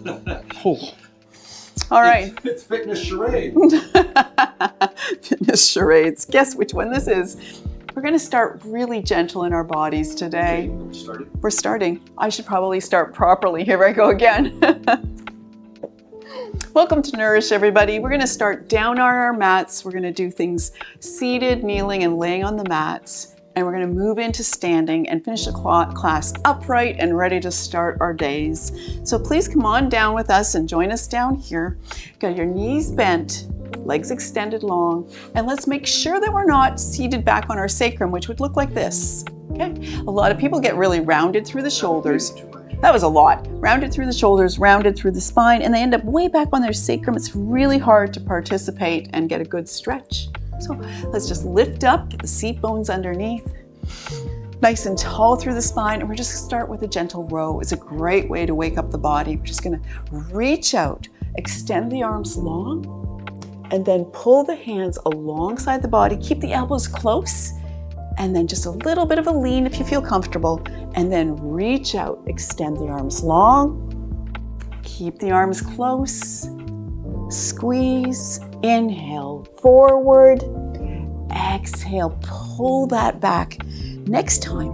Oh. All right. It's fitness charade. Fitness charades. Guess which one this is. We're going to start really gentle in our bodies today. Okay, we're starting. I should probably start properly. Here I go again. Welcome to Nourish, everybody. We're going to start down on our mats. We're going to do things seated, kneeling, and laying on the mats. And we're going to move into standing and finish the class upright and ready to start our days. So please come on down with us and join us down here. Got your knees bent, legs extended long, and let's make sure that we're not seated back on our sacrum, which would look like this. Okay? A lot of people get really rounded through the shoulders. That was a lot. Rounded through the shoulders, rounded through the spine, and they end up way back on their sacrum. It's really hard to participate and get a good stretch. So let's just lift up, get the seat bones underneath. Nice and tall through the spine, and we're just going to start with a gentle row. It's a great way to wake up the body. We're just going to reach out, extend the arms long, and then pull the hands alongside the body. Keep the elbows close, and then just a little bit of a lean if you feel comfortable, and then reach out, extend the arms long, keep the arms close, squeeze, inhale, forward, exhale, pull that back. Next time,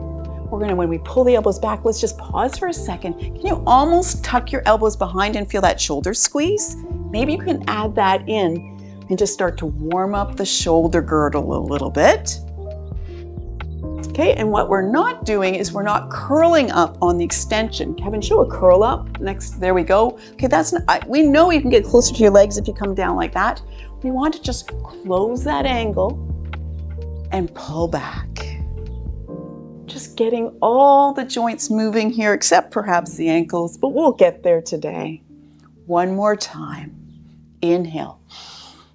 when we pull the elbows back, let's just pause for a second. Can you almost tuck your elbows behind and feel that shoulder squeeze? Maybe you can add that in and just start to warm up the shoulder girdle a little bit. Okay, and what we're not doing is we're not curling up on the extension. Kevin, show a curl up. Next, there we go. Okay, we know you can get closer to your legs if you come down like that. We want to just close that angle and pull back. Just getting all the joints moving here, except perhaps the ankles, but we'll get there today. One more time. Inhale.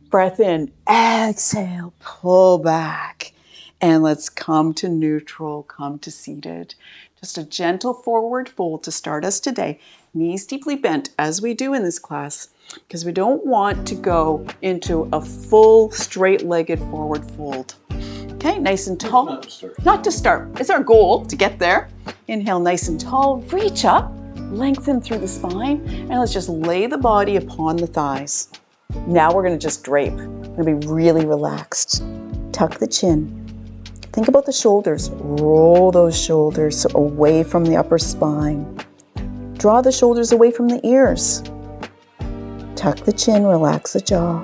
Breath in. Exhale. Pull back. And let's come to neutral, come to seated. Just a gentle forward fold to start us today. Knees deeply bent, as we do in this class, because we don't want to go into a full straight-legged forward fold. Okay, nice and tall. Not to start. It's our goal to get there. Inhale, nice and tall. Reach up, lengthen through the spine, and let's just lay the body upon the thighs. Now we're going to just drape. We're going to be really relaxed. Tuck the chin. Think about the shoulders. Roll those shoulders away from the upper spine. Draw the shoulders away from the ears. Tuck the chin, relax the jaw.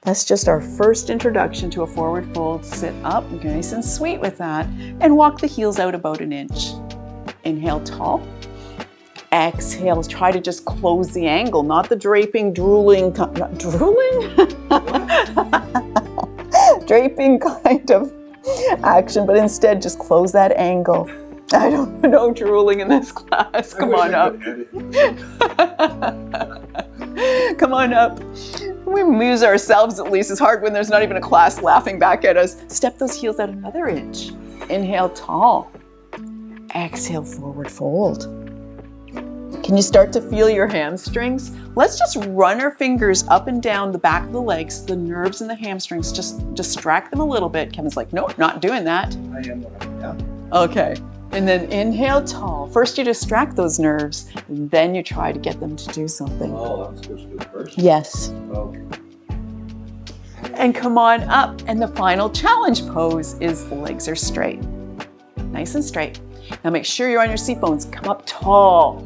That's just our first introduction to a forward fold. Sit up, nice and sweet with that, and walk the heels out about an inch. Inhale, tall. Exhale, try to just close the angle, not the draping, drooling, draping kind of action, but instead just close that angle. I don't know drooling in this class. Come on up. Come on up. We amuse ourselves at least. It's hard when there's not even a class laughing back at us. Step those heels out another inch. Inhale, tall. Exhale, forward fold. Can you start to feel your hamstrings? Let's just run our fingers up and down the back of the legs, the nerves in the hamstrings, just distract them a little bit. Kevin's like, no, not doing that. I am. Yeah. Okay. And then inhale, tall. First you distract those nerves, and then you try to get them to do something. Oh, I'm supposed to do it first? Yes. Okay. And come on up. And the final challenge pose is the legs are straight. Nice and straight. Now make sure you're on your seat bones. Come up tall.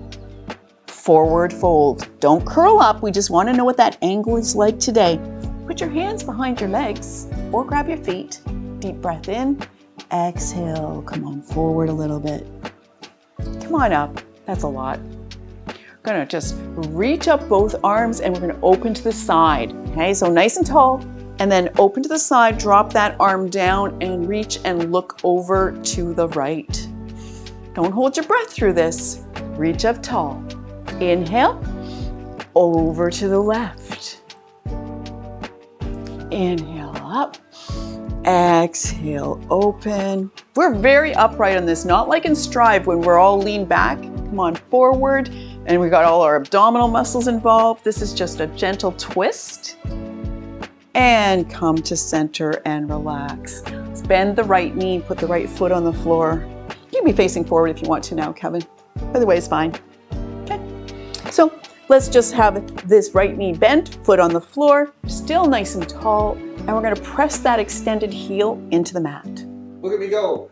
Forward fold. Don't curl up. We just want to know what that angle is like today. Put your hands behind your legs or grab your feet. Deep breath in. Exhale, come on forward a little bit. Come on up, that's a lot. We're gonna just reach up both arms and we're gonna open to the side. Okay, so nice and tall, and then open to the side, drop that arm down and reach and look over to the right. Don't hold your breath through this. Reach up tall. Inhale, over to the left. Inhale up. Exhale, open. We're very upright on this, not like in Strive when we're all lean back. Come on forward, and we got all our abdominal muscles involved. This is just a gentle twist. And come to center and relax. Let's bend the right knee, put the right foot on the floor. You can be facing forward if you want to now, Kevin. Otherwise, fine. Okay. Let's just have this right knee bent, foot on the floor, still nice and tall, and we're going to press that extended heel into the mat. Look at me go.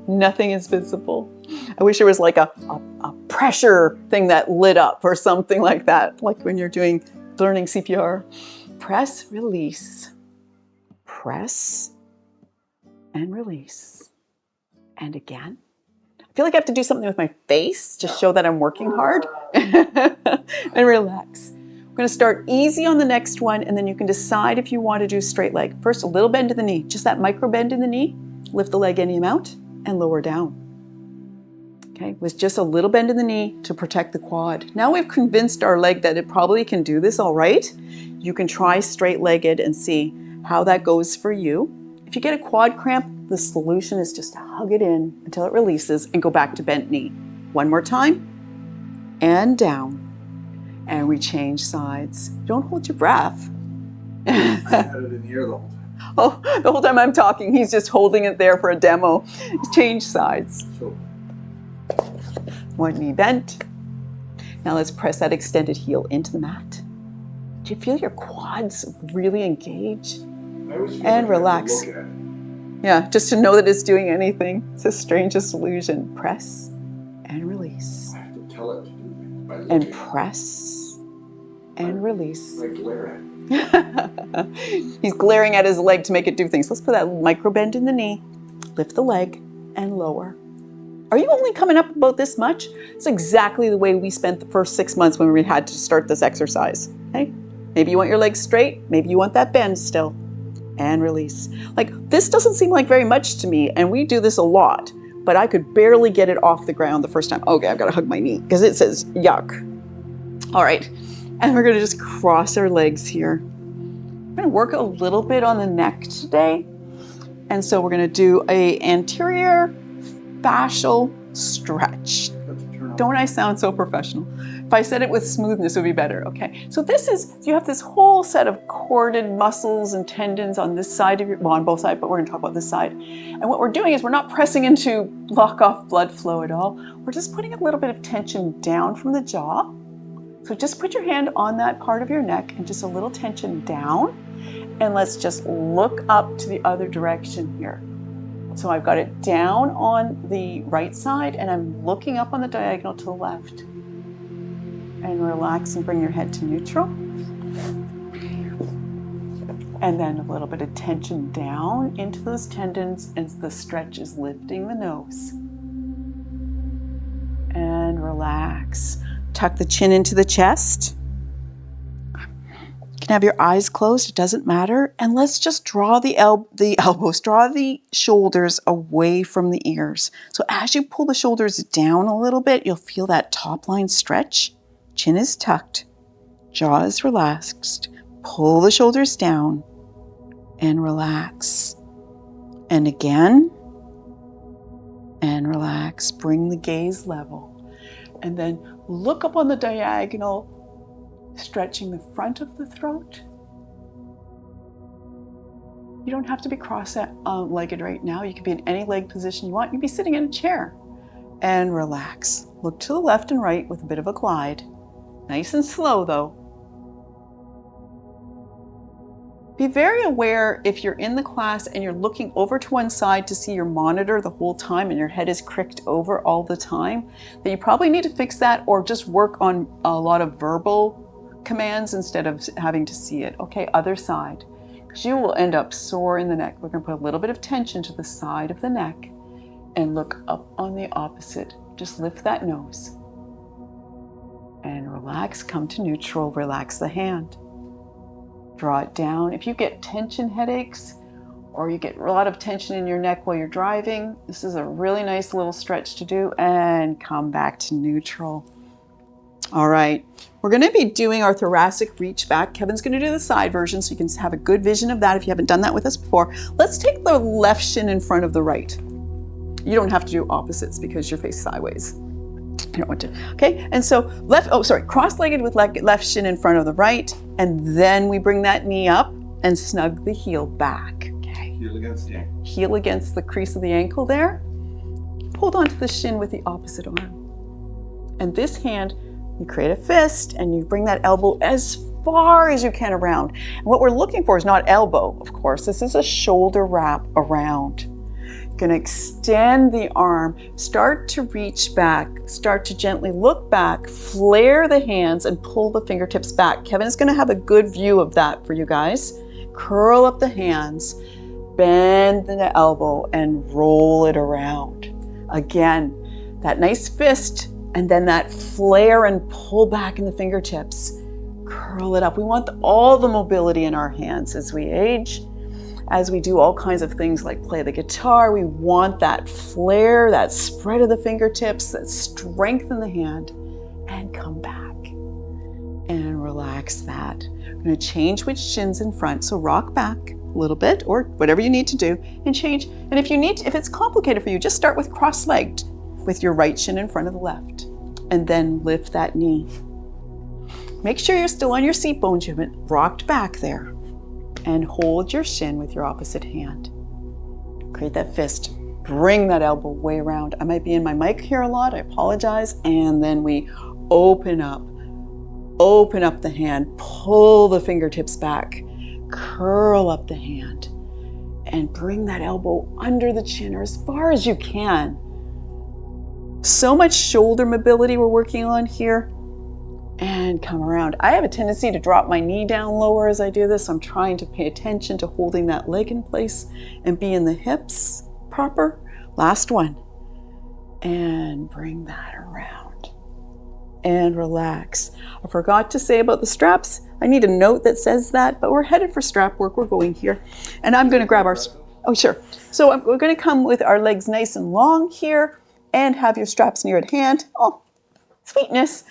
Nothing is visible. I wish there was like a pressure thing that lit up or something like that, like when you're learning CPR. Press, release. Press and release. And again. I feel like I have to do something with my face to show that I'm working hard. And relax. We're going to start easy on the next one, and then you can decide if you want to do straight leg. First, a little bend in the knee, just that micro bend in the knee. Lift the leg any amount and lower down. Okay, with just a little bend in the knee to protect the quad. Now we've convinced our leg that it probably can do this all right. You can try straight-legged and see how that goes for you. If you get a quad cramp, the solution is just to hug it in until it releases and go back to bent knee. One more time, and down. And we change sides. Don't hold your breath. I had it in the air the whole time. Oh, the whole time I'm talking, he's just holding it there for a demo. Change sides. So, One knee bent. Now let's press that extended heel into the mat. Do you feel your quads really engage? I always feel And like I have to relax. look at it. Yeah, just to know that it's doing anything. It's the strangest illusion. Press and release. I have to tell it to do things by looking. And press and release. I glare at it. He's glaring at his leg to make it do things. Let's put that micro bend in the knee. Lift the leg and lower. Are you only coming up about this much? It's exactly the way we spent the first 6 months when we had to start this exercise. Okay? Maybe you want your legs straight. Maybe you want that bend still. And release. Like, this doesn't seem like very much to me, and we do this a lot, but I could barely get it off the ground the first time. Okay, I've got to hug my knee because it says yuck. All right, and we're going to just cross our legs here. We're going to work a little bit on the neck today, and so we're going to do a anterior fascial stretch. Don't I sound so professional? If I said it with smoothness, it would be better. Okay, so you have this whole set of corded muscles and tendons on this side of well, on both sides, but we're going to talk about this side. And what we're doing is we're not pressing in to block off blood flow at all. We're just putting a little bit of tension down from the jaw. So just put your hand on that part of your neck and just a little tension down. And let's just look up to the other direction here. So I've got it down on the right side and I'm looking up on the diagonal to the left. And relax and bring your head to neutral. And then a little bit of tension down into those tendons as the stretch is lifting the nose. And relax. Tuck the chin into the chest. You can have your eyes closed, it doesn't matter. And let's just draw the elbows, draw the shoulders away from the ears. So as you pull the shoulders down a little bit, you'll feel that top line stretch. Chin is tucked, jaw is relaxed. Pull the shoulders down and relax. And again, and relax. Bring the gaze level. And then look up on the diagonal, stretching the front of the throat. You don't have to be cross-legged right now. You can be in any leg position you want. You can be sitting in a chair. And relax. Look to the left and right with a bit of a glide. Nice and slow though. Be very aware if you're in the class and you're looking over to one side to see your monitor the whole time and your head is cricked over all the time, that you probably need to fix that or just work on a lot of verbal commands instead of having to see it. Okay, other side. Because you will end up sore in the neck. We're going to put a little bit of tension to the side of the neck and look up on the opposite. Just lift that nose. And relax, come to neutral, relax the hand. Draw it down. If you get tension headaches or you get a lot of tension in your neck while you're driving, this is a really nice little stretch to do and come back to neutral. All right, we're going to be doing our thoracic reach back. Kevin's going to do the side version so you can have a good vision of that if you haven't done that with us before. Let's take the left shin in front of the right. You don't have to do opposites because you're faced sideways. You don't want to. Okay, and so cross-legged with left shin in front of the right, and then we bring that knee up and snug the heel back. Okay. Heel against the ankle. Heel against the crease of the ankle there. Hold on to the shin with the opposite arm. And this hand You create a fist and you bring that elbow as far as you can around. And what we're looking for is not elbow, of course. This is a shoulder wrap around. You're going to extend the arm, start to reach back, start to gently look back, flare the hands and pull the fingertips back. Kevin is going to have a good view of that for you guys. Curl up the hands, bend the elbow and roll it around. Again, that nice fist and then that flare and pull back in the fingertips. Curl it up. We want all the mobility in our hands as we age. As we do all kinds of things like play the guitar, we want that flare, that spread of the fingertips, that strength in the hand, and come back and relax that. We're going to change which shin's in front, so rock back a little bit or whatever you need to do and change. And if it's complicated for you, just start with cross-legged with your right shin in front of the left and then lift that knee. Make sure you're still on your seat bones, you haven't rocked back there. And hold your shin with your opposite hand. Create that fist. Bring that elbow way around. I might be in my mic here a lot, I apologize. And then we open up the hand, pull the fingertips back, curl up the hand, and bring that elbow under the chin or as far as you can. So much shoulder mobility we're working on here. And come around. I have a tendency to drop my knee down lower as I do this. I'm trying to pay attention to holding that leg in place and be in the hips proper. Last one. And bring that around. And relax. I forgot to say about the straps. I need a note that says that, but we're headed for strap work. We're going here. And I'm going to grab our... Oh, sure. So we're going to come with our legs nice and long here and have your straps near at hand. Oh, sweetness.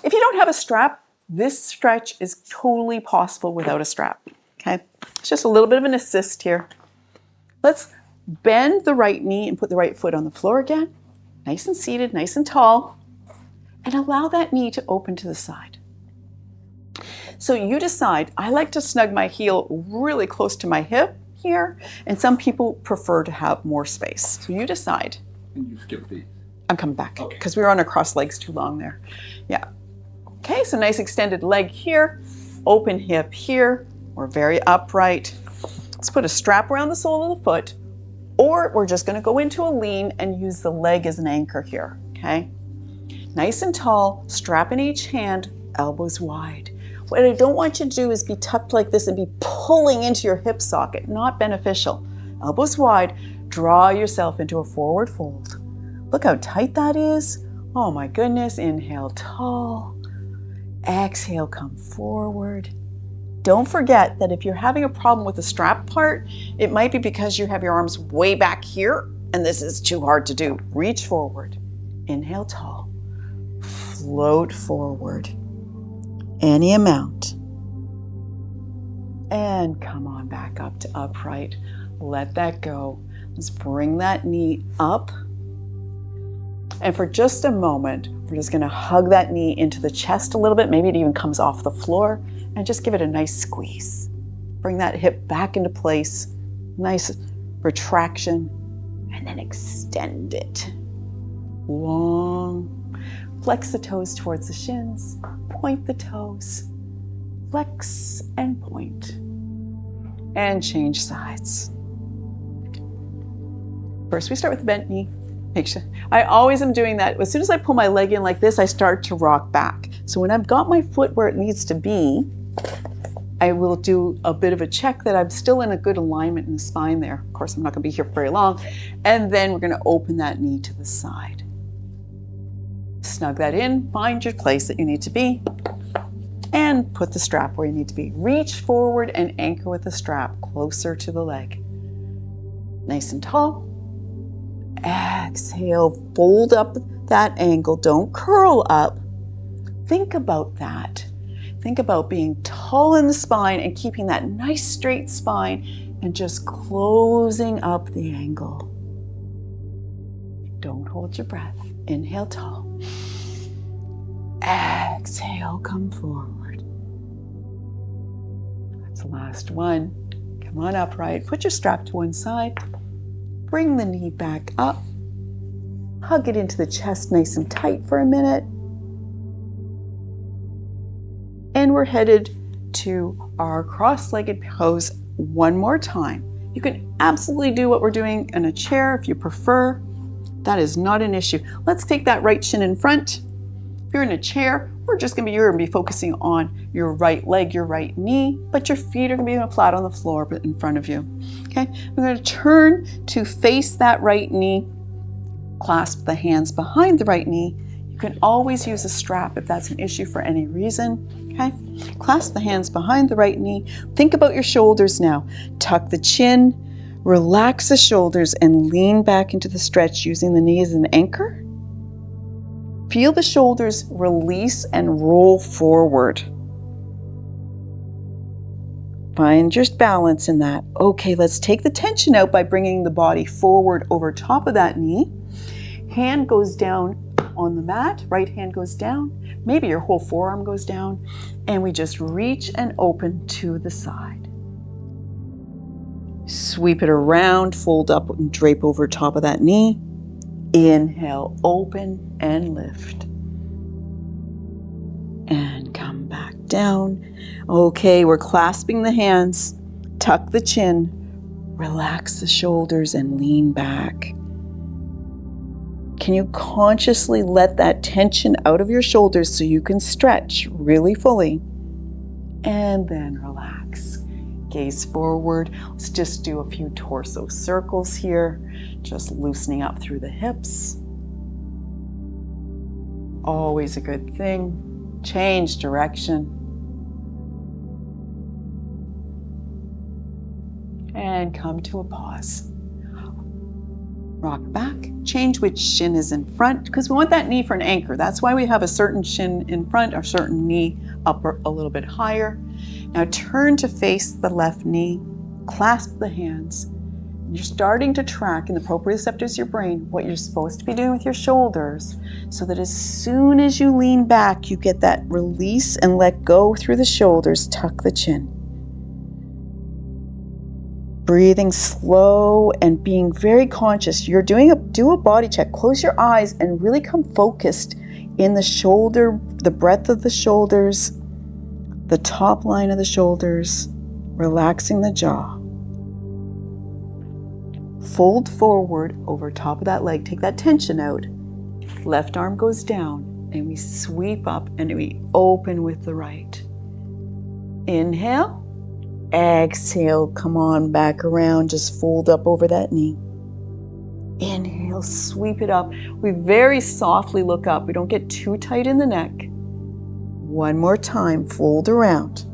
If you don't have a strap, this stretch is totally possible without a strap, okay? It's just a little bit of an assist here. Let's bend the right knee and put the right foot on the floor again. Nice and seated, nice and tall. And allow that knee to open to the side. So you decide, I like to snug my heel really close to my hip here, and some people prefer to have more space. So you decide. And you skip these. I'm coming back because we were on our cross legs too long there. Yeah. Okay, so nice extended leg here, open hip here. We're very upright. Let's put a strap around the sole of the foot, or we're just going to go into a lean and use the leg as an anchor here, okay? Nice and tall, strap in each hand, elbows wide. What I don't want you to do is be tucked like this and be pulling into your hip socket, not beneficial. Elbows wide, draw yourself into a forward fold. Look how tight that is. Oh my goodness, inhale tall. Exhale, come forward. Don't forget that if you're having a problem with the strap part, it might be because you have your arms way back here and this is too hard to do. Reach forward. Inhale tall. Float forward. Any amount. And come on back up to upright. Let that go. Let's bring that knee up. And for just a moment, we're just going to hug that knee into the chest a little bit. Maybe it even comes off the floor. And just give it a nice squeeze. Bring that hip back into place. Nice retraction. And then extend it. Long. Flex the toes towards the shins. Point the toes. Flex and point. And change sides. First, we start with the bent knee. Make sure. I always am doing that. As soon as I pull my leg in like this, I start to rock back. So when I've got my foot where it needs to be, I will do a bit of a check that I'm still in a good alignment in the spine there. Of course, I'm not going to be here for very long. And then we're going to open that knee to the side. Snug that in, find your place that you need to be, and put the strap where you need to be. Reach forward and anchor with the strap closer to the leg. Nice and tall. Exhale, fold up that ankle. Don't curl up. Think about that. Think about being tall in the spine and keeping that nice straight spine and just closing up the angle. Don't hold your breath. Inhale tall. Exhale, come forward. That's the last one. Come on upright. Put your strap to one side. Bring the knee back up. Hug it into the chest nice and tight for a minute. we're headed to our cross-legged pose one more time. You can absolutely do what we're doing in a chair if you prefer. That is not an issue. Let's take that right shin in front. If you're in a chair, you're going to be focusing on your right leg, your right knee, but your feet are going to be flat on the floor but in front of you. Okay, we're going to turn to face that right knee, clasp the hands behind the right knee. You can always use a strap if that's an issue for any reason. Okay, clasp the hands behind the right knee. Think about your shoulders now. Tuck the chin, relax the shoulders, and lean back into the stretch using the knee as an anchor. Feel the shoulders release and roll forward. Find your balance in that. Okay, let's take the tension out by bringing the body forward over top of that knee. Hand goes down on the mat, right hand goes down. Maybe your whole forearm goes down. And we just reach and open to the side. Sweep it around, fold up and drape over top of that knee. Inhale, open and lift. And come back down. Okay, we're clasping the hands. Tuck the chin. Relax the shoulders and lean back. Can you consciously let that tension out of your shoulders so you can stretch really fully? And then relax. Gaze forward. Let's just do a few torso circles here. Just loosening up through the hips. Always a good thing. Change direction. And come to a pause. Rock back. Change which shin is in front because we want that knee for an anchor. That's why we have a certain shin in front, or certain knee up a little bit higher. Now turn to face the left knee. Clasp the hands. You're starting to track in the proprioceptors of your brain what you're supposed to be doing with your shoulders, so that as soon as you lean back, you get that release and let go through the shoulders. Tuck the chin. Breathing slow and being very conscious. You're do a body check. Close your eyes and really come focused in the shoulder, the breadth of the shoulders, the top line of the shoulders, relaxing the jaw. Fold forward over top of that leg. Take that tension out. Left arm goes down and we sweep up and we open with the right. Inhale. Exhale. Come on back around. Just fold up over that knee. Inhale. Sweep it up. We very softly look up. We don't get too tight in the neck. One more time. Fold around.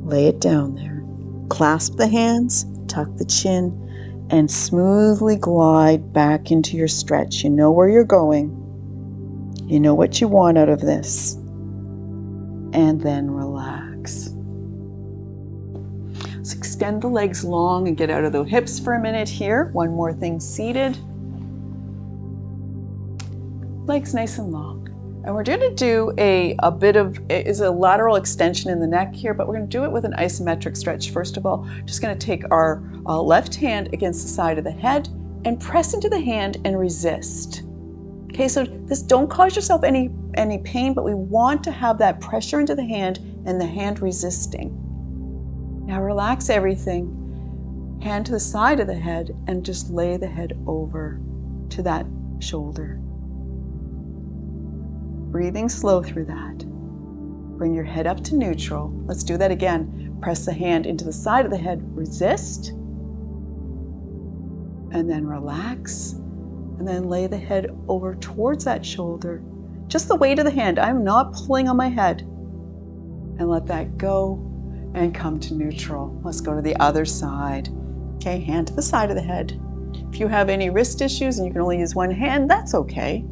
Lay it down there. Clasp the hands. Tuck the chin. And smoothly glide back into your stretch. You know where you're going. You know what you want out of this. And then relax. Let's extend the legs long and get out of the hips for a minute here. One more thing, seated. Legs nice and long. And we're going to do a bit of, it is a lateral extension in the neck here, but we're going to do it with an isometric stretch. First of all, just going to take our left hand against the side of the head and press into the hand and resist. Okay, so this, don't cause yourself any pain, but we want to have that pressure into the hand and the hand resisting. Now relax everything. Hand to the side of the head and just lay the head over to that shoulder. Breathing slow through that. Bring your head up to neutral. Let's do that again. Press the hand into the side of the head, resist, and then relax, and then lay the head over towards that shoulder. Just the weight of the hand. I'm not pulling on my head. And let that go and come to neutral. Let's go to the other side. Okay, hand to the side of the head. If you have any wrist issues and you can only use one hand, that's okay.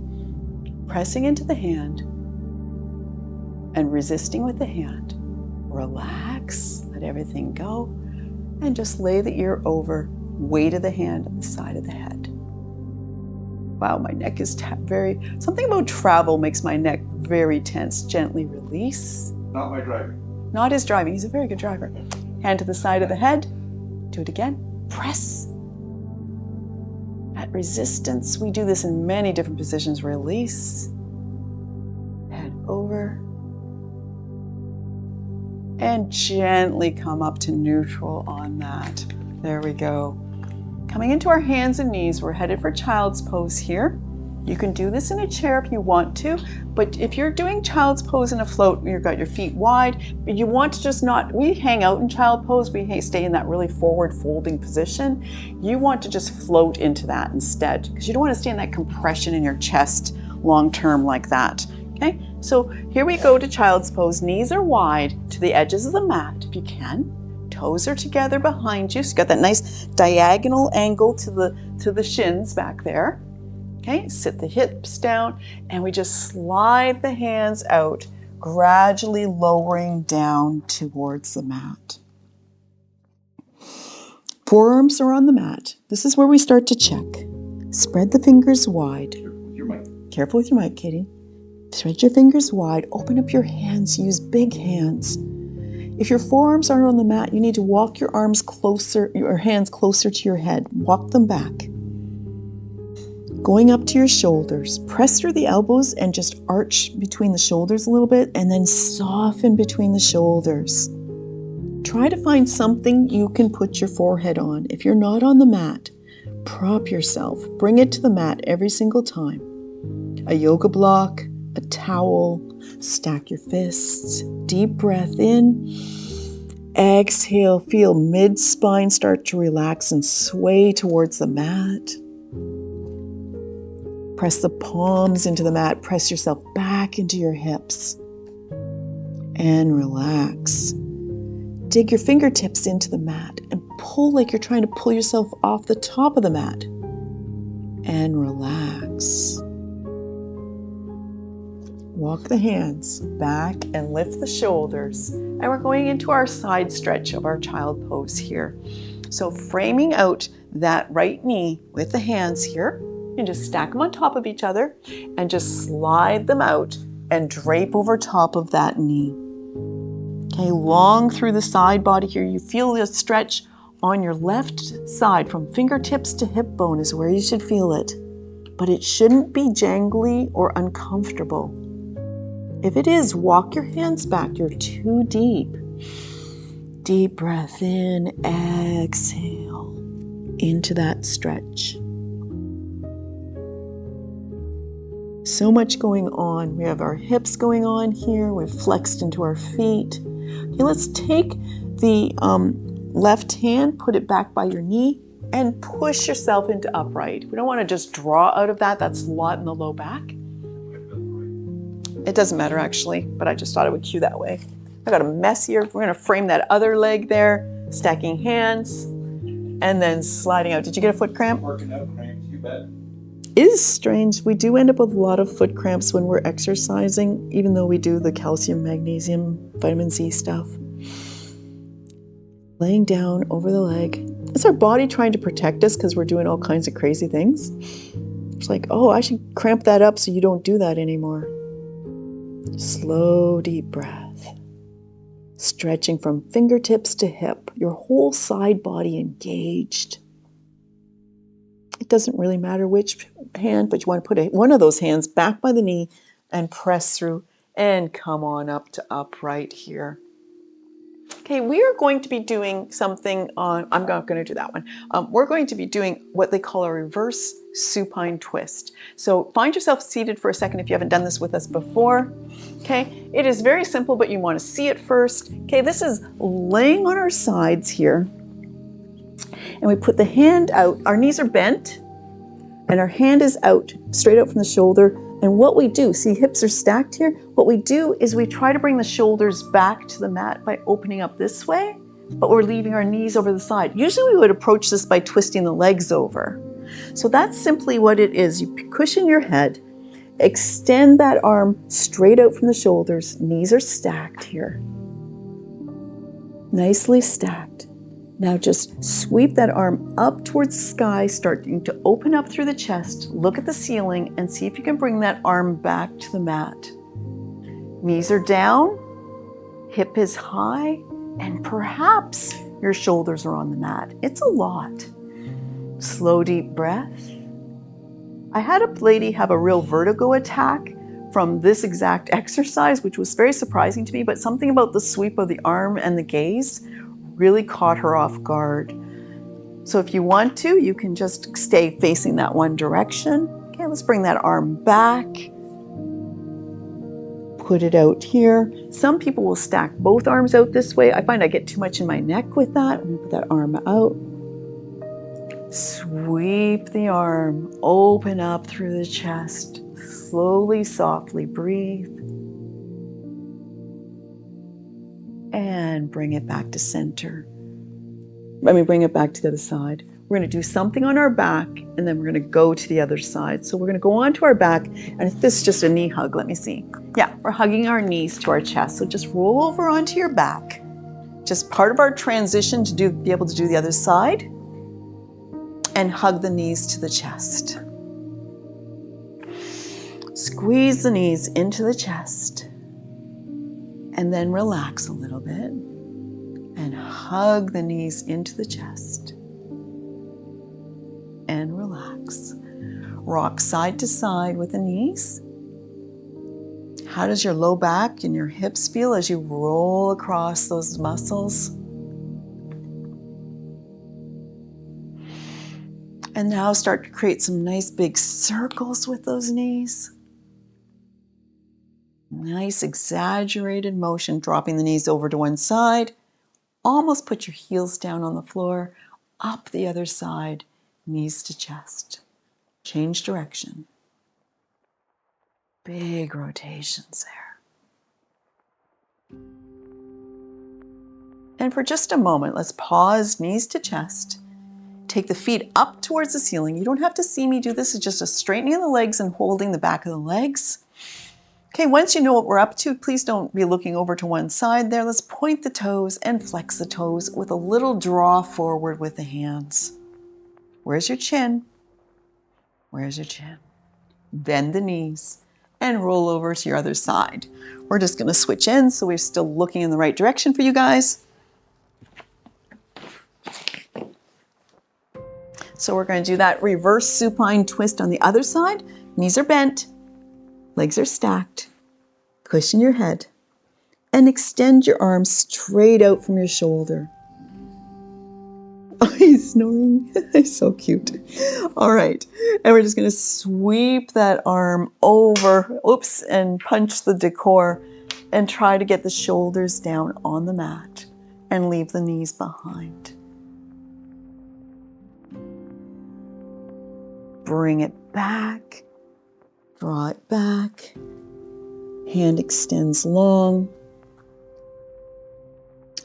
Pressing into the hand and resisting with the hand. Relax, let everything go, and just lay the ear over, weight of the hand on the side of the head. Wow, my neck is something about travel makes my neck very tense. Gently release. Not my driver. Not his driving, he's a very good driver. Hand to the side of the head. Do it again. Press. At resistance, we do this in many different positions. Release. Head over. and gently come up to neutral on that. There we go. Coming into our hands and knees, we're headed for child's pose here. You can do this in a chair if you want to, but if you're doing child's pose in a float, you've got your feet wide, but you want to just not, we hang out in child pose, we stay in that really forward folding position. You want to just float into that instead, because you don't want to stay in that compression in your chest long term like that. Okay, so here we go to child's pose. Knees are wide to the edges of the mat if you can. Toes are together behind you, so you got that nice diagonal angle to the shins back there. Okay, sit the hips down, and we just slide the hands out, gradually lowering down towards the mat. Forearms are on the mat. This is where we start to check. Spread the fingers wide. Careful with your mic, Katie. Spread your fingers wide, open up your hands, use big hands. If your forearms aren't on the mat, you need to walk your hands closer to your head. Walk them back. Going up to your shoulders, press through the elbows and just arch between the shoulders a little bit, and then soften between the shoulders. Try to find something you can put your forehead on. If you're not on the mat, prop yourself. Bring it to the mat every single time. A yoga block, a towel, stack your fists, deep breath in. Exhale, feel mid-spine start to relax and sway towards the mat. Press the palms into the mat. Press yourself back into your hips. And relax. Dig your fingertips into the mat and pull like you're trying to pull yourself off the top of the mat. And relax. Walk the hands back and lift the shoulders. And we're going into our side stretch of our child pose here. So framing out that right knee with the hands here. And just stack them on top of each other and just slide them out and drape over top of that knee. Okay, long through the side body here. You feel the stretch on your left side from fingertips to hip bone is where you should feel it. But it shouldn't be jangly or uncomfortable. If it is, walk your hands back. You're too deep. Deep breath in, exhale into that stretch. So much going on. We have our hips going on here. We've flexed into our feet. Okay, let's take the left hand, put it back by your knee, and push yourself into upright. We don't want to just draw out of that. That's a lot in the low back. It doesn't matter actually, but I just thought it would cue that way. I got a mess here. We're going to frame that other leg there, stacking hands, and then sliding out. Did you get a foot cramp? Working out cramps, you bet. It is strange. We do end up with a lot of foot cramps when we're exercising, even though we do the calcium, magnesium, vitamin C stuff. Laying down over the leg. It's our body trying to protect us because we're doing all kinds of crazy things. It's like, oh, I should cramp that up so you don't do that anymore. Slow, deep breath. Stretching from fingertips to hip. Your whole side body engaged. It doesn't really matter which hand, but you want to put one of those hands back by the knee and press through and come on up to upright here. Okay, we are going to be doing something on, I'm not going to do that one. We're going to be doing what they call a reverse supine twist. So find yourself seated for a second if you haven't done this with us before. Okay, it is very simple, but you want to see it first. Okay, this is laying on our sides here. And we put the hand out, our knees are bent, and our hand is out, straight out from the shoulder. And what we do, see hips are stacked here, what we do is we try to bring the shoulders back to the mat by opening up this way, but we're leaving our knees over the side. Usually we would approach this by twisting the legs over. So that's simply what it is. You cushion your head, extend that arm straight out from the shoulders, knees are stacked here. Nicely stacked. Now just sweep that arm up towards the sky, starting to open up through the chest, look at the ceiling, and see if you can bring that arm back to the mat. Knees are down, hip is high, and perhaps your shoulders are on the mat. It's a lot. Slow, deep breath. I had a lady have a real vertigo attack from this exact exercise, which was very surprising to me, but something about the sweep of the arm and the gaze really caught her off guard. So if you want to, you can just stay facing that one direction. Okay, let's bring that arm back. Put it out here. Some people will stack both arms out this way. I find I get too much in my neck with that. I'm gonna put that arm out. Sweep the arm, open up through the chest. Slowly, softly breathe. And bring it back to center. Bring it back to the other side. We're going to do something on our back, and then we're going to go to the other side. So we're going to go onto our back, and if this is just a knee hug, let me see. Yeah, we're hugging our knees to our chest. So just roll over onto your back. Just part of our transition to be able to do the other side, and hug the knees to the chest. Squeeze the knees into the chest, and then relax a little bit, and hug the knees into the chest, and relax. Rock side to side with the knees. How does your low back and your hips feel as you roll across those muscles? And now start to create some nice big circles with those knees. Nice exaggerated motion, dropping the knees over to one side. Almost put your heels down on the floor. Up the other side, knees to chest. Change direction. Big rotations there. And for just a moment, let's pause, knees to chest. Take the feet up towards the ceiling. You don't have to see me do this. It's just a straightening of the legs and holding the back of the legs. Okay, once you know what we're up to, please don't be looking over to one side there. Let's point the toes and flex the toes with a little draw forward with the hands. Where's your chin? Where's your chin? Bend the knees and roll over to your other side. We're just going to switch ends so we're still looking in the right direction for you guys. So we're going to do that reverse supine twist on the other side. Knees are bent, legs are stacked. Cushion your head and extend your arms straight out from your shoulder. Oh, he's snoring. He's so cute. All right. And we're just going to sweep that arm over, oops, and punch the decor and try to get the shoulders down on the mat and leave the knees behind. Bring it back, draw it back. Hand extends long.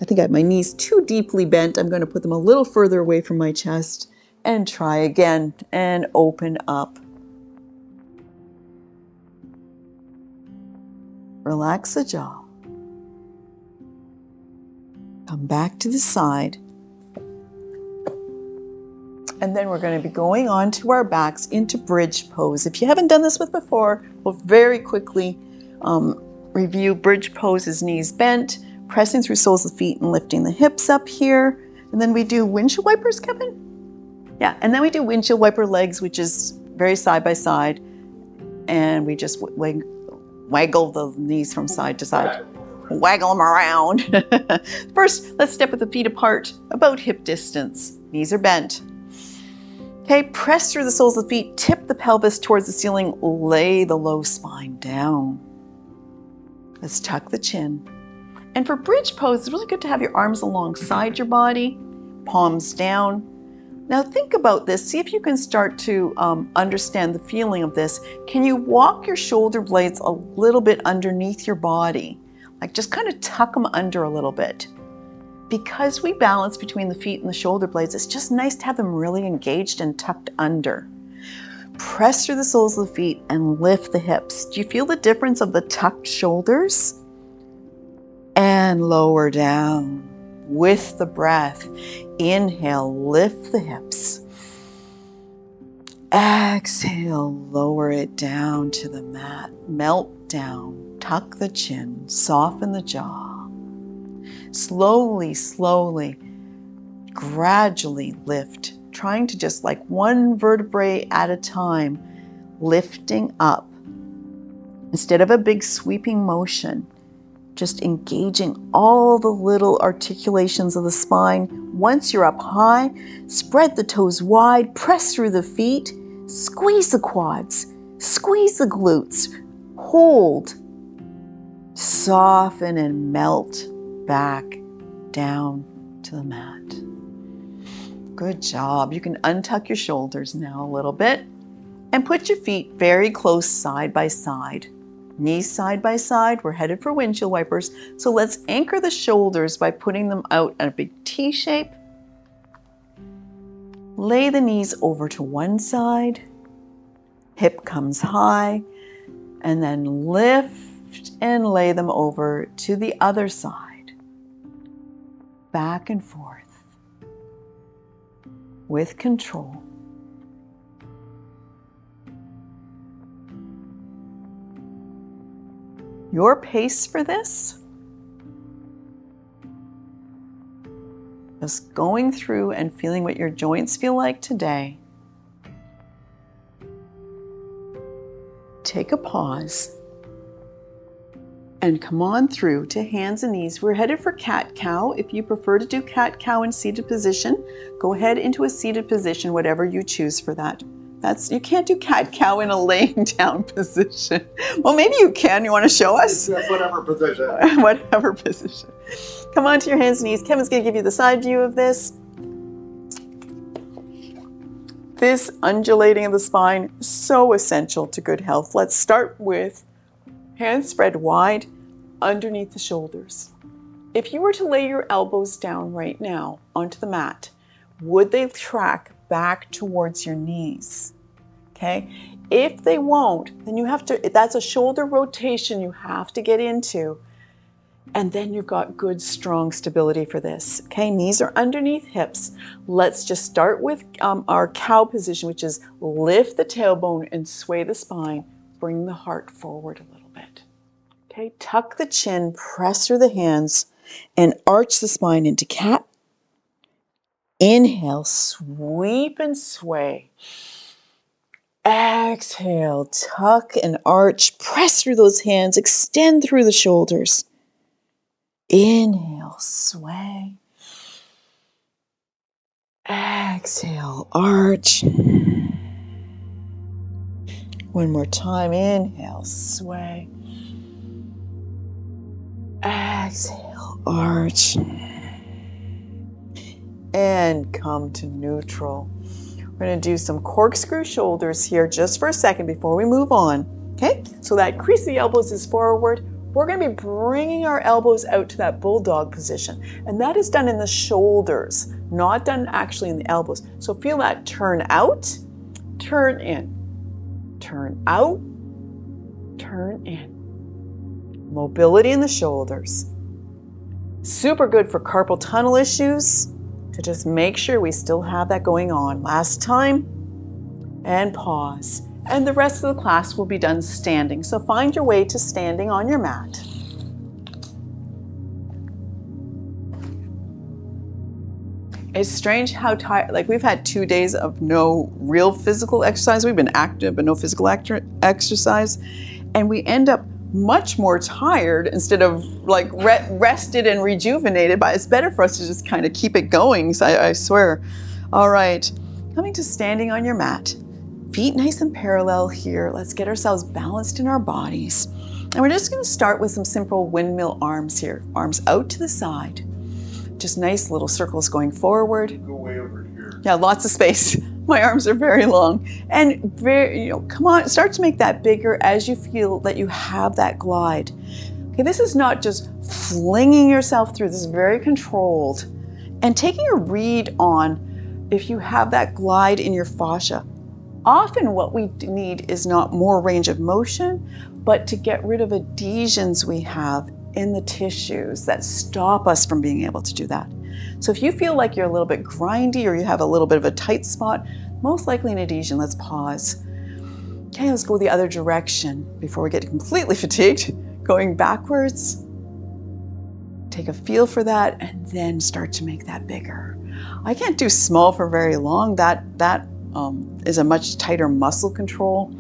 I think I have my knees too deeply bent. I'm going to put them a little further away from my chest and try again and open up. Relax the jaw. Come back to the side. And then we're going to be going on to our backs into bridge pose. If you haven't done this with before, we'll very quickly review. Bridge pose is knees bent, pressing through soles of the feet and lifting the hips up here. And then we do windshield wipers, Kevin? Yeah, and then we do windshield wiper legs, which is very side by side. And we just waggle the knees from side to side. Waggle them around. First, let's step with the feet apart, about hip distance. Knees are bent. Okay, press through the soles of the feet, tip the pelvis towards the ceiling, lay the low spine down. Let's tuck the chin. And for bridge pose, it's really good to have your arms alongside your body, palms down. Now think about this. See if you can start to understand the feeling of this. Can you walk your shoulder blades a little bit underneath your body? Like just kind of tuck them under a little bit. Because we balance between the feet and the shoulder blades, it's just nice to have them really engaged and tucked under. Press through the soles of the feet and lift the hips. Do you feel the difference of the tucked shoulders? And lower down with the breath. Inhale, lift the hips. Exhale, lower it down to the mat. Melt down, tuck the chin, soften the jaw. Slowly, slowly, gradually lift, trying to just like one vertebrae at a time, lifting up. Instead of a big sweeping motion, just engaging all the little articulations of the spine. Once you're up high, spread the toes wide, press through the feet, squeeze the quads, squeeze the glutes, hold, soften and melt back down to the mat. Good job. You can untuck your shoulders now a little bit and put your feet very close side by side. Knees side by side. We're headed for windshield wipers. So let's anchor the shoulders by putting them out in a big T shape. Lay the knees over to one side. Hip comes high. And then lift and lay them over to the other side. Back and forth. With control. Your pace for this, just going through and feeling what your joints feel like today. Take a pause and come on through to hands and knees. We're headed for cat-cow. If you prefer to do cat-cow in seated position, go ahead into a seated position, whatever you choose for that. You can't do cat-cow in a laying down position. Well, maybe you can. You want to show us? Whatever position. Whatever position. Come on to your hands and knees. Kevin's going to give you the side view of this. This undulating of the spine, so essential to good health. Let's start with hands spread wide underneath the shoulders. If you were to lay your elbows down right now onto the mat, would they track back towards your knees? Okay. If they won't, then you have to, that's a shoulder rotation you have to get into. And then you've got good, strong stability for this. Okay, knees are underneath hips. Let's just start with our cow position, which is lift the tailbone and sway the spine. Bring the heart forward a little bit. Okay, tuck the chin, press through the hands, and arch the spine into cat. Inhale, sweep and sway. Exhale, tuck and arch, press through those hands, extend through the shoulders. Inhale, sway. Exhale, arch. One more time, inhale, sway. Exhale, arch. And come to neutral. We're going to do some corkscrew shoulders here just for a second before we move on. Okay, so that crease of the elbows is forward. We're going to be bringing our elbows out to that bulldog position. And that is done in the shoulders, not done actually in the elbows. So feel that turn out, turn in, turn out, turn in. Mobility in the shoulders. Super good for carpal tunnel issues. To just make sure we still have that going on. Last time, and pause. And the rest of the class will be done standing. So find your way to standing on your mat. It's strange how tired, like we've had 2 days of no real physical exercise. We've been active, but no physical exercise. And we end up much more tired instead of like rested and rejuvenated, but it's better for us to just kind of keep it going. So I swear. All right, coming to standing on your mat. Feet nice and parallel here. Let's get ourselves balanced in our bodies. And we're just going to start with some simple windmill arms here. Arms out to the side. Just nice little circles going forward. Go way over here. Yeah, lots of space. My arms are very long. And very, come on, start to make that bigger as you feel that you have that glide. Okay, this is not just flinging yourself through. This is very controlled. And taking a read on if you have that glide in your fascia. Often what we need is not more range of motion, but to get rid of adhesions we have in the tissues that stop us from being able to do that. So if you feel like you're a little bit grindy or you have a little bit of a tight spot, most likely an adhesion. Let's pause. Okay, let's go the other direction before we get completely fatigued. Going backwards. Take a feel for that and then start to make that bigger. I can't do small for very long. That is a much tighter muscle control,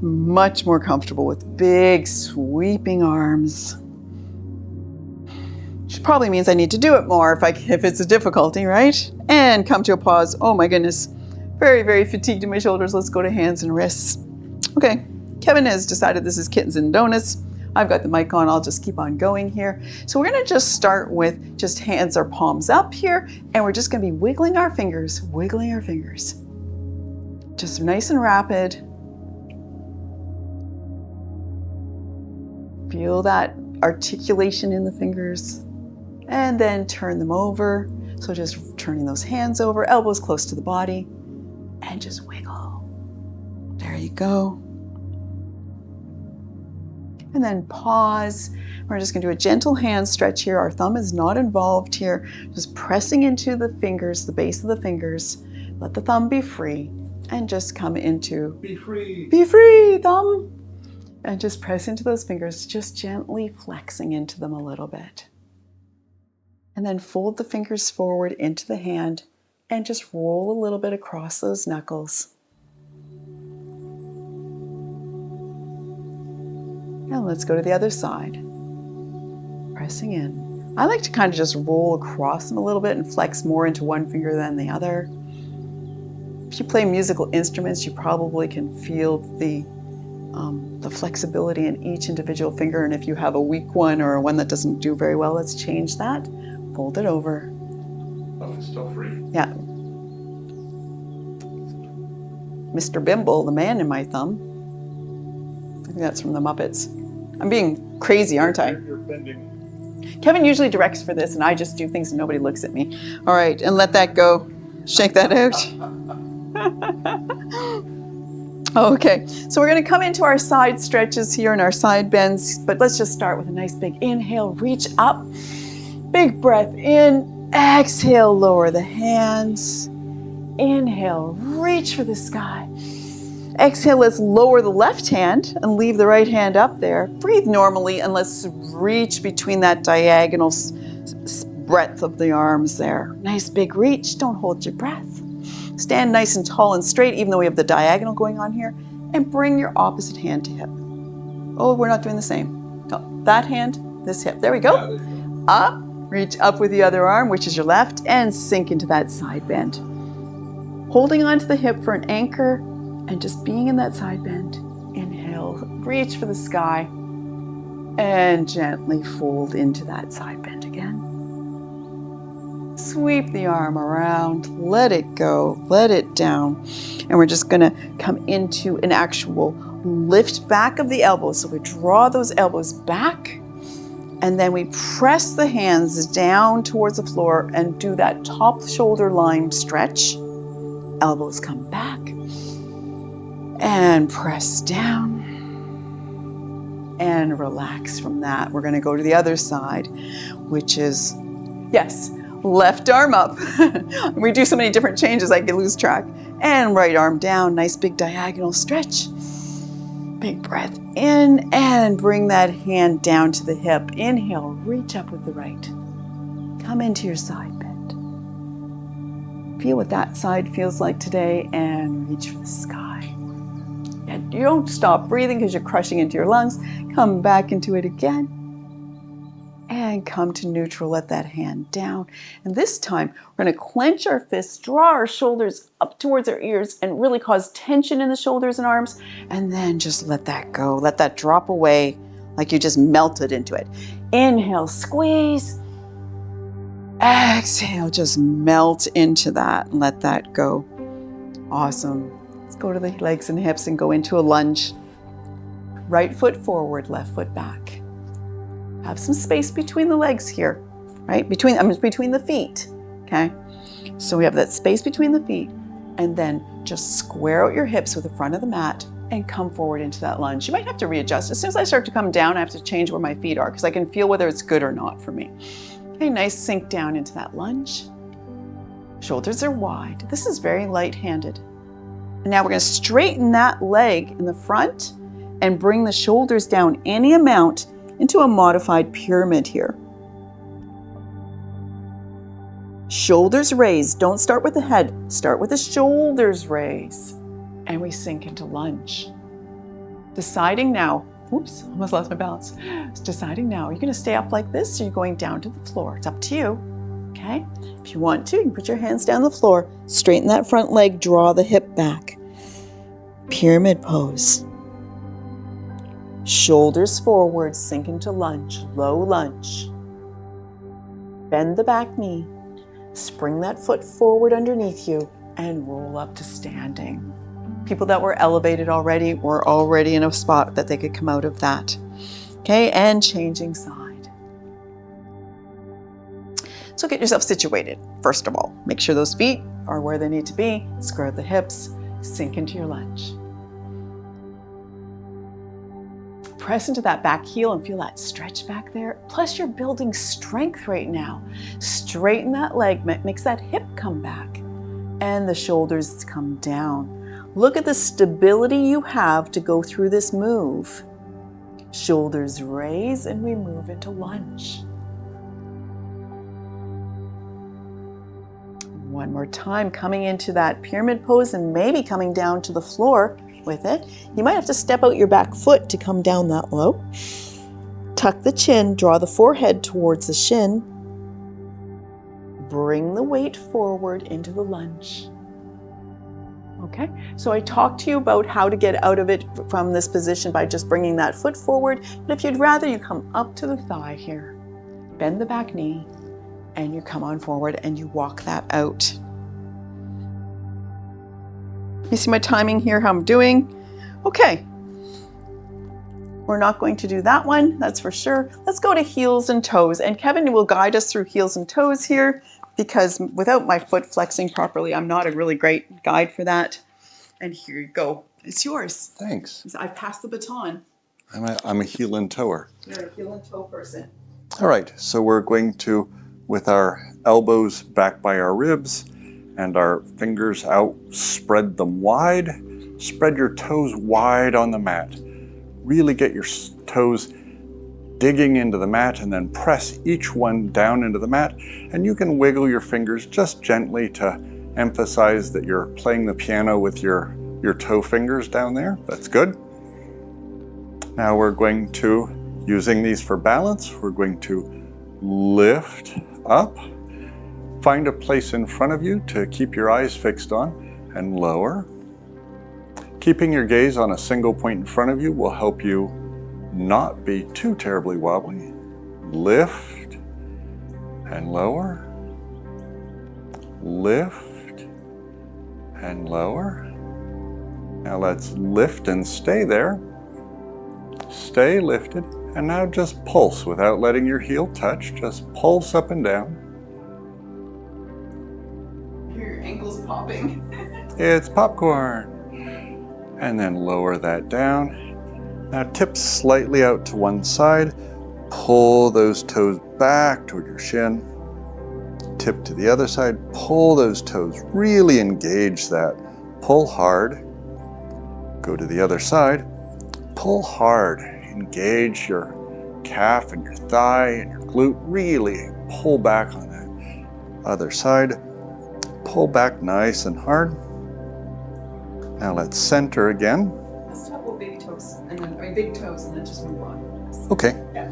much more comfortable with big sweeping arms. Which probably means I need to do it more if it's a difficulty, right? And come to a pause. Oh my goodness, very, very fatigued in my shoulders. Let's go to hands and wrists. Okay, Kevin has decided this is kittens and donuts. I've got the mic on, I'll just keep on going here. So we're gonna just start with just hands or palms up here, and we're just gonna be wiggling our fingers, wiggling our fingers. Just nice and rapid. Feel that articulation in the fingers, and then turn them over. So just turning those hands over, elbows close to the body, and just wiggle. There you go. And then pause. We're just going to do a gentle hand stretch here. Our thumb is not involved here. Just pressing into the fingers, the base of the fingers. Let the thumb be free and just come into Be free. Be free, thumb. And just press into those fingers, just gently flexing into them a little bit. And then fold the fingers forward into the hand and just roll a little bit across those knuckles. And let's go to the other side. Pressing in. I like to kind of just roll across them a little bit and flex more into one finger than the other. If you play musical instruments, you probably can feel the flexibility in each individual finger. And if you have a weak one or one that doesn't do very well, let's change that. Fold it over. Oh, it's still free. Yeah. Mr. Bimble, the man in my thumb. I think that's from the Muppets. I'm being crazy, aren't I? You're bending. Kevin usually directs for this, and I just do things and nobody looks at me. All right, and let that go. Shake that out. Okay, so we're going to come into our side stretches here and our side bends, but let's just start with a nice big inhale. Reach up. Big breath in. Exhale, lower the hands. Inhale, reach for the sky. Exhale, let's lower the left hand and leave the right hand up there. Breathe normally and let's reach between that diagonal breadth of the arms there. Nice big reach, don't hold your breath. Stand nice and tall and straight even though we have the diagonal going on here, and bring your opposite hand to hip. Oh, we're not doing the same. No, that hand, this hip. There we go. Up, reach up with the other arm, which is your left, and sink into that side bend. Holding onto the hip for an anchor and just being in that side bend. Inhale, reach for the sky, and gently fold into that side bend again. Sweep the arm around, let it go, let it down. And we're just gonna come into an actual lift back of the elbows. So we draw those elbows back, and then we press the hands down towards the floor and do that top shoulder line stretch. Elbows come back and press down and relax from that. We're going to go to the other side, which is, yes, left arm up. We do so many different changes I can lose track. And right arm down, nice big diagonal stretch. Big breath in and bring that hand down to the hip. Inhale, reach up with the right. Come into your side bend. Feel what that side feels like today and reach for the sky. And you don't stop breathing because you're crushing into your lungs. Come back into it again. And come to neutral, let that hand down. And this time, we're gonna clench our fists, draw our shoulders up towards our ears, and really cause tension in the shoulders and arms. And then just let that go. Let that drop away like you just melted into it. Inhale, squeeze. Exhale, just melt into that and let that go. Awesome. Let's go to the legs and hips and go into a lunge. Right foot forward, left foot back. Have some space between the legs here, right? Between the feet, okay? So we have that space between the feet, and then just square out your hips with the front of the mat and come forward into that lunge. You might have to readjust. As soon as I start to come down, I have to change where my feet are because I can feel whether it's good or not for me. Okay, nice sink down into that lunge. Shoulders are wide. This is very light-handed. And now we're going to straighten that leg in the front and bring the shoulders down any amount into a modified pyramid here. Shoulders raise. Don't start with the head. Start with the shoulders raise. And we sink into lunge. Deciding now, oops, almost lost my balance. Deciding now, are you going to stay up like this or are you going down to the floor? It's up to you. Okay? If you want to, you can put your hands down the floor, straighten that front leg, draw the hip back. Pyramid pose. Shoulders forward, sink into lunge, low lunge. Bend the back knee, spring that foot forward underneath you, and roll up to standing. People that were elevated already were already in a spot that they could come out of that. Okay, and changing side. So get yourself situated, first of all. Make sure those feet are where they need to be. Square the hips, sink into your lunge. Press into that back heel and feel that stretch back there. Plus you're building strength right now. Straighten that leg, makes that hip come back. And the shoulders come down. Look at the stability you have to go through this move. Shoulders raise and we move into lunge. One more time, coming into that pyramid pose and maybe coming down to the floor with it. You might have to step out your back foot to come down that low. Tuck the chin, draw the forehead towards the shin. Bring the weight forward into the lunge. Okay, so I talked to you about how to get out of it from this position by just bringing that foot forward. But if you'd rather, you come up to the thigh here, bend the back knee, and you come on forward and you walk that out. You see my timing here, how I'm doing? Okay. We're not going to do that one, that's for sure. Let's go to heels and toes. And Kevin will guide us through heels and toes here because without my foot flexing properly, I'm not a really great guide for that. And here you go. It's yours. Thanks. I passed the baton. I'm a heel and toer. You're a heel and toe person. All right, so we're going to, with our elbows back by our ribs and our fingers out, spread them wide. Spread your toes wide on the mat. Really get your toes digging into the mat and then press each one down into the mat. And you can wiggle your fingers just gently to emphasize that you're playing the piano with your toe fingers down there. That's good. Now we're going to, using these for balance, we're going to lift up. Find a place in front of you to keep your eyes fixed on and lower. Keeping your gaze on a single point in front of you will help you not be too terribly wobbly. Lift and lower. Lift and lower. Now let's lift and stay there. Stay lifted. And now just pulse without letting your heel touch. Just pulse up and down. Your ankle's popping. It's popcorn. And then lower that down. Now tip slightly out to one side. Pull those toes back toward your shin. Tip to the other side. Pull those toes. Really engage that. Pull hard. Go to the other side. Pull hard. Engage your calf and your thigh and your glute. Really pull back on that. Other side. Pull back nice and hard. Now let's center again. Let's talk about baby toes and then big toes and then just move on. Okay. Yeah.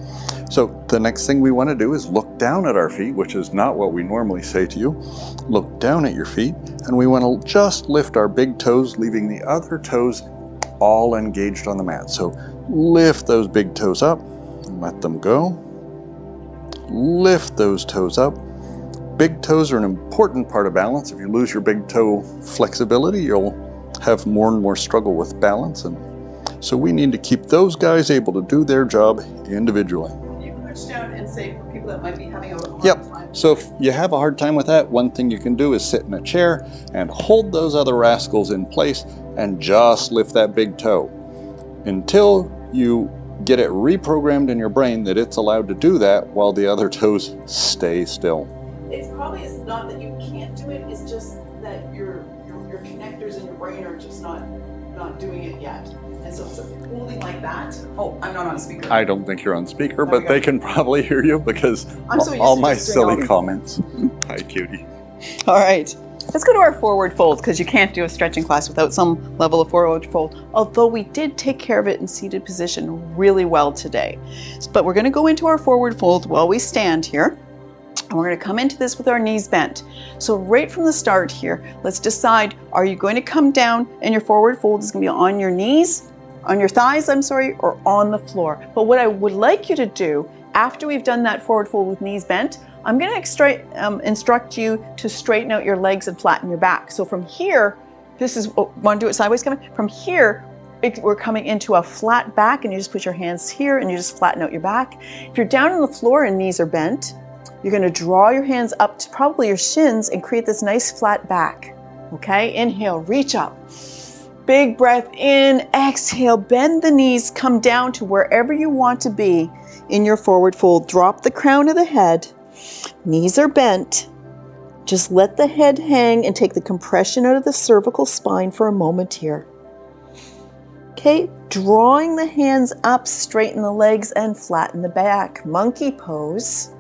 So the next thing we want to do is look down at our feet, which is not what we normally say to you. Look down at your feet, and we want to just lift our big toes, leaving the other toes all engaged on the mat. So lift those big toes up and let them go. Lift those toes up. Big toes are an important part of balance. If you lose your big toe flexibility, you'll have more and more struggle with balance. And so we need to keep those guys able to do their job individually. You can push down and say for people that might be having a hard time. So if you have a hard time with that, one thing you can do is sit in a chair and hold those other rascals in place and just lift that big toe until you get it reprogrammed in your brain that it's allowed to do that while the other toes stay still. It's probably it's not that you can't do it, it's just that your connectors in your brain are just not not doing it yet. And so it's holding like that. Oh, I'm not on speaker. I don't think you're on speaker, but they can probably hear you because I'm so used all to my just doing all silly these- comments. Hi, cutie. All right, let's go to our forward fold because you can't do a stretching class without some level of forward fold, although we did take care of it in seated position really well today. But we're gonna go into our forward fold while we stand here. And we're going to come into this with our knees bent. So right from the start here, let's decide, are you going to come down and your forward fold is going to be on your knees, on your thighs, or on the floor. But what I would like you to do after we've done that forward fold with knees bent, I'm going to instruct you to straighten out your legs and flatten your back. So from here, want to do it sideways, Kevin? From here, we're coming into a flat back and you just put your hands here and you just flatten out your back. If you're down on the floor and knees are bent, you're going to draw your hands up to probably your shins and create this nice flat back. Okay, inhale, reach up. Big breath in, exhale, bend the knees, come down to wherever you want to be in your forward fold. Drop the crown of the head, knees are bent. Just let the head hang and take the compression out of the cervical spine for a moment here. Okay, drawing the hands up, straighten the legs and flatten the back. Monkey pose.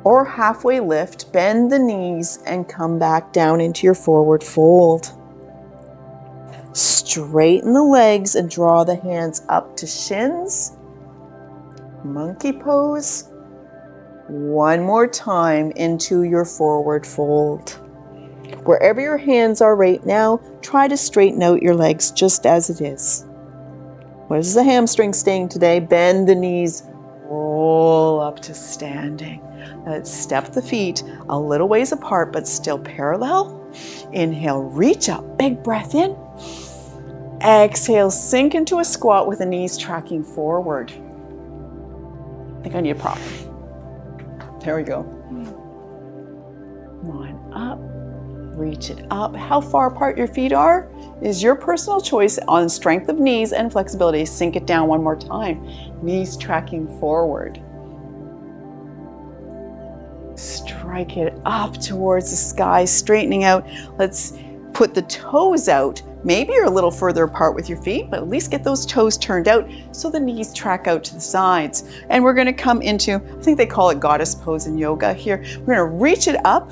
Or halfway lift, bend the knees and come back down into your forward fold. Straighten the legs and draw the hands up to shins. Monkey pose. One more time into your forward fold. Wherever your hands are right now, try to straighten out your legs just as it is. What is the hamstring staying today? Bend the knees, roll up to standing. Let's step the feet a little ways apart, but still parallel. Inhale, reach up, big breath in. Exhale, sink into a squat with the knees tracking forward. I think I need a prop. There we go. One up, reach it up. How far apart your feet are is your personal choice on strength of knees and flexibility. Sink it down one more time. Knees tracking forward. Strike it up towards the sky, straightening out. Let's put the toes out. Maybe you're a little further apart with your feet, but at least get those toes turned out so the knees track out to the sides. And we're going to come into, I think they call it goddess pose in yoga here. We're going to reach it up.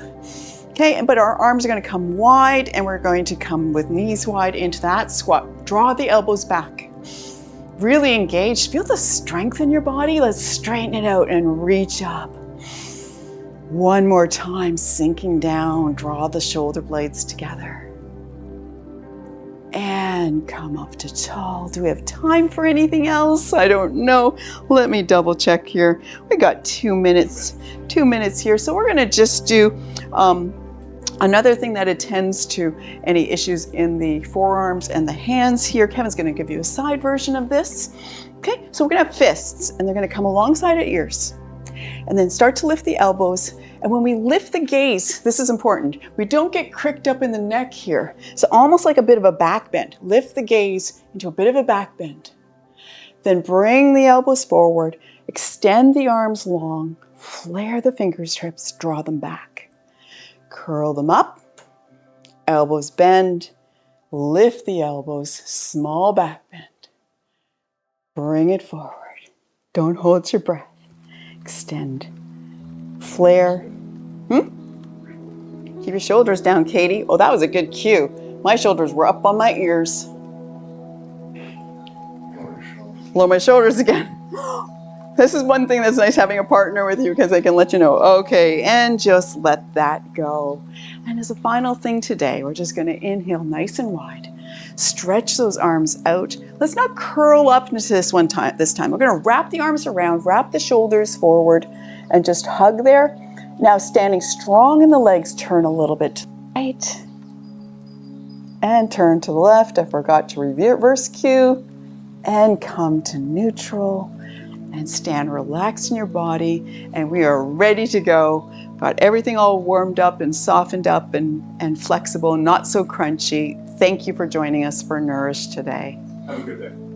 Okay, but our arms are going to come wide and we're going to come with knees wide into that squat. Draw the elbows back. Really engaged. Feel the strength in your body. Let's straighten it out and reach up. One more time, sinking down, draw the shoulder blades together. And come up to tall. Do we have time for anything else? I don't know. Let me double check here. We got 2 minutes here. So we're gonna just do another thing that attends to any issues in the forearms and the hands here. Kevin's gonna give you a side version of this. Okay, so we're gonna have fists and they're gonna come alongside our ears. And then start to lift the elbows. And when we lift the gaze, this is important, we don't get cricked up in the neck here. So almost like a bit of a back bend. Lift the gaze into a bit of a back bend. Then bring the elbows forward, extend the arms long, flare the fingertips, draw them back. Curl them up, elbows bend, lift the elbows, small back bend. Bring it forward. Don't hold your breath. Extend, flare. Keep your shoulders down, Katie. Oh, that was a good cue. My shoulders were up on my ears. Lower my shoulders again. This is one thing that's nice having a partner with you because they can let you know, okay, and just let that go. And as a final thing today, we're just going to inhale nice and wide. Stretch those arms out. Let's not curl up into this time. We're going to wrap the arms around, wrap the shoulders forward, and just hug there. Now standing strong in the legs, turn a little bit to the right and turn to the left. I forgot to reverse cue and come to neutral and stand relaxed in your body. And we are ready to go. Got everything all warmed up and softened up and flexible, not so crunchy. Thank you for joining us for Nourish today. Have a good day.